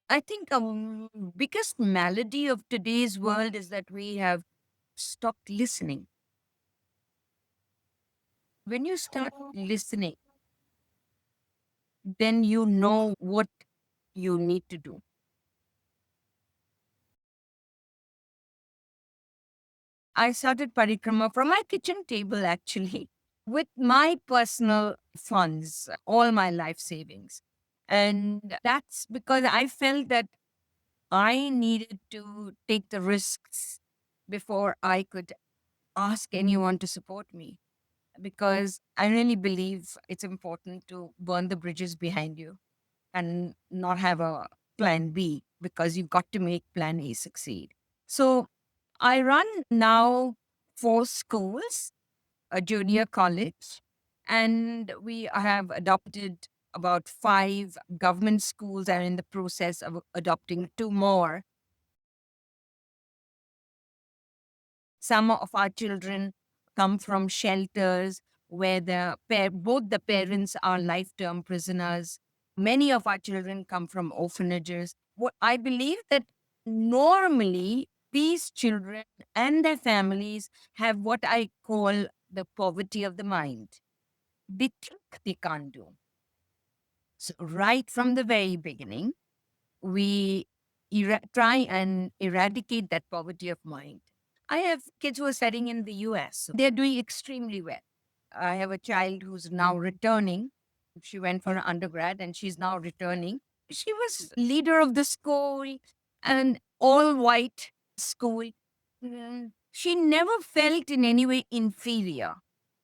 I think biggest malady of today's world is that we have stopped listening. When you start listening, then you know what you need to do. I started Parikrama from my kitchen table actually with my personal funds, all my life savings. And that's because I felt that I needed to take the risks before I could ask anyone to support me. Because I really believe it's important to burn the bridges behind you and not have a plan B because you've got to make plan A succeed. So I run now 4 schools, a junior college, and we have adopted about 5 government schools and in the process of adopting 2 more. Some of our children come from shelters where both the parents are life-term prisoners. Many of our children come from orphanages. What I believe that normally these children and their families have what I call the poverty of the mind. They think they can't do. So right from the very beginning, we try and eradicate that poverty of mind. I have kids who are studying in the US. They're doing extremely well. I have a child who's now returning. She went for an undergrad and she's now returning. She was leader of the school, an all white school. She never felt in any way inferior.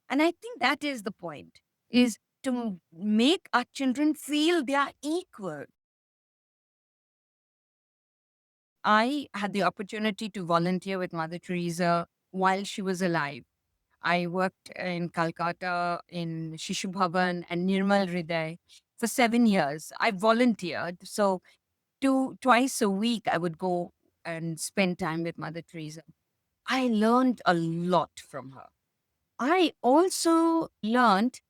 And I think that is the point, is to make our children feel they are equal. I had the opportunity to volunteer with Mother Teresa while she was alive. I worked in Calcutta in Shishu Bhavan and Nirmal Hriday for 7 years. I volunteered. So twice a week, I would go and spend time with Mother Teresa. I learned a lot from her. I also learned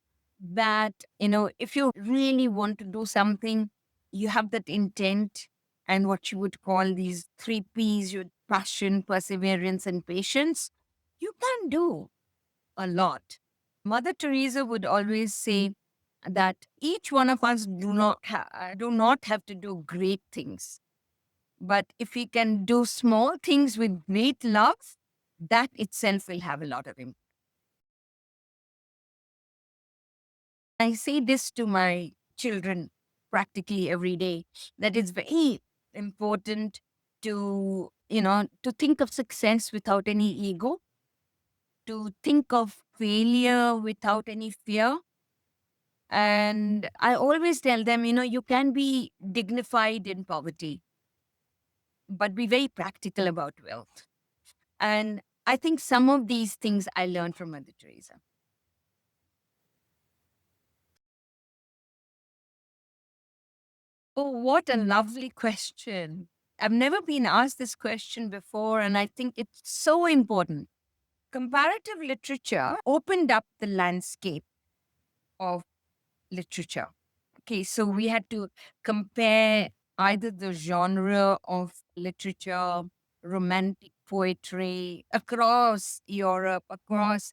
that, if you really want to do something, you have that intent and what you would call these 3 Ps, your passion, perseverance, and patience, you can do a lot. Mother Teresa would always say that each one of us do not have to do great things. But if we can do small things with great love, that itself will have a lot of impact. I say this to my children practically every day, that it's very important to think of success without any ego, to think of failure without any fear. And I always tell them, you can be dignified in poverty, but be very practical about wealth. And I think some of these things I learned from Mother Teresa. Oh, what a lovely question. I've never been asked this question before, and I think it's so important. Comparative literature opened up the landscape of literature. Okay, so we had to compare either the genre of literature, romantic poetry across Europe, across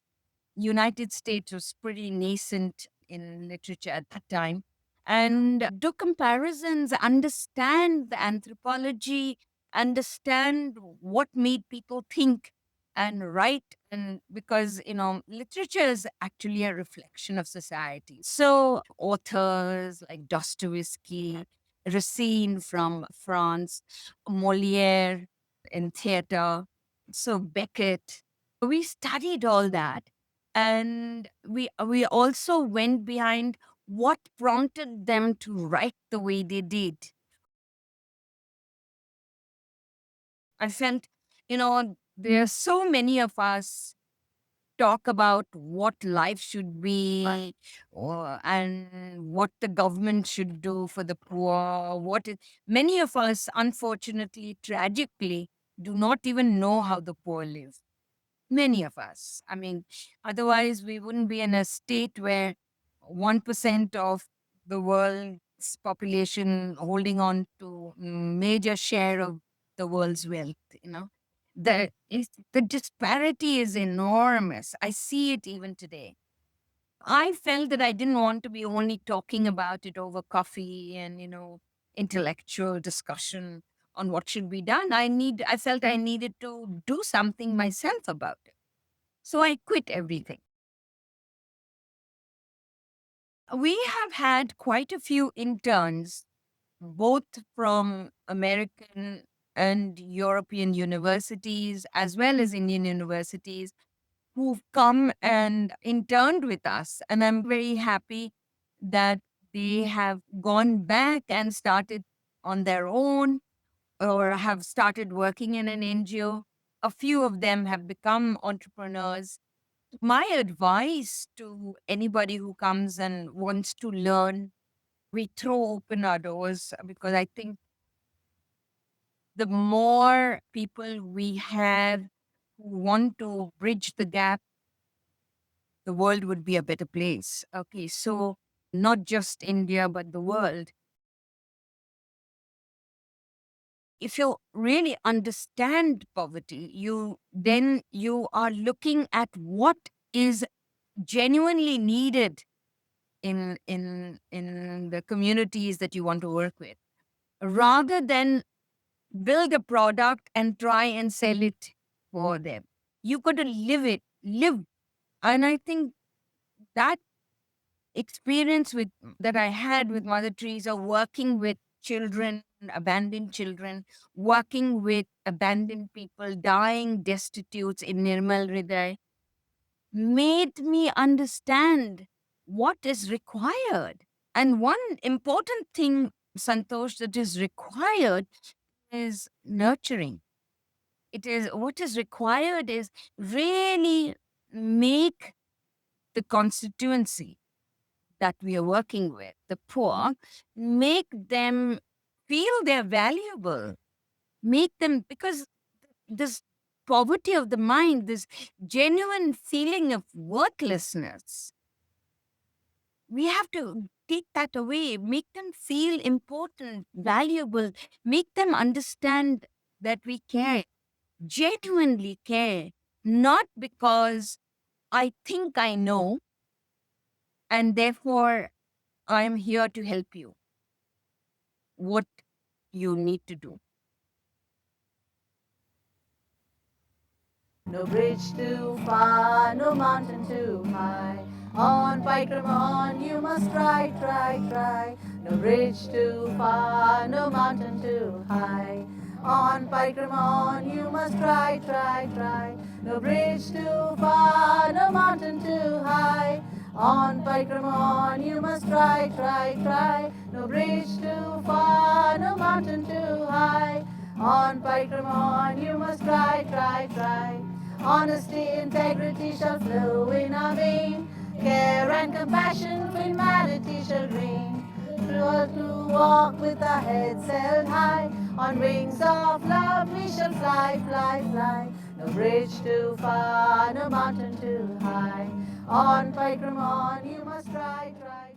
United States was pretty nascent in literature at that time. And do comparisons, understand the anthropology, understand what made people think and write. And because, literature is actually a reflection of society. So authors like Dostoevsky, Racine from France, Moliere in theater, so Beckett. We studied all that. And we also went behind what prompted them to write the way they did. I felt, there are so many of us talk about what life should be and what the government should do for the poor. Many of us, unfortunately, tragically, do not even know how the poor live. Many of us. I mean, otherwise, we wouldn't be in a state where 1% of the world population holding on to major share of the world's wealth. The disparity is enormous. I see it even today. I felt that I didn't want to be only talking about it over coffee and, intellectual discussion on what should be done. I felt I needed to do something myself about it. So I quit everything. We have had quite a few interns, both from American and European universities, as well as Indian universities, who've come and interned with us. And I'm very happy that they have gone back and started on their own or have started working in an NGO. A few of them have become entrepreneurs. My advice to anybody who comes and wants to learn, we throw open our doors because I think the more people we have who want to bridge the gap, the world would be a better place. Okay, so not just India, but the world. If you really understand poverty, you are looking at what is genuinely needed in the communities that you want to work with, rather than build a product and try and sell it for them. You got to live. And I think that experience with that I had with Mother Teresa, working with children, abandoned children, working with abandoned people, dying destitutes in Nirmal Hriday, made me understand what is required. And one important thing, Santosh, that is required is nurturing. It is what is required is really make the constituency that we are working with, the poor, make them feel they're valuable, make them, because this poverty of the mind, this genuine feeling of worthlessness, we have to take that away, make them feel important, valuable, make them understand that we care, genuinely care, not because I think I know and therefore I'm here to help you. What you need to do. No bridge too far, no mountain too high. On Paikramon you must try, try, try. No bridge too far, no mountain too high. On Paikramon you must try, try, try. No bridge too far, no mountain too high. On Paikramon you must try, try, try. No bridge too far, no mountain too high. On Paikramon you must try, try, try. Honesty, integrity shall flow in our vein. Care and compassion, humanity shall reign. To walk with our heads held high. On wings of love we shall fly, fly, fly. No bridge too far, no mountain too high. On Paikramon you must try, try.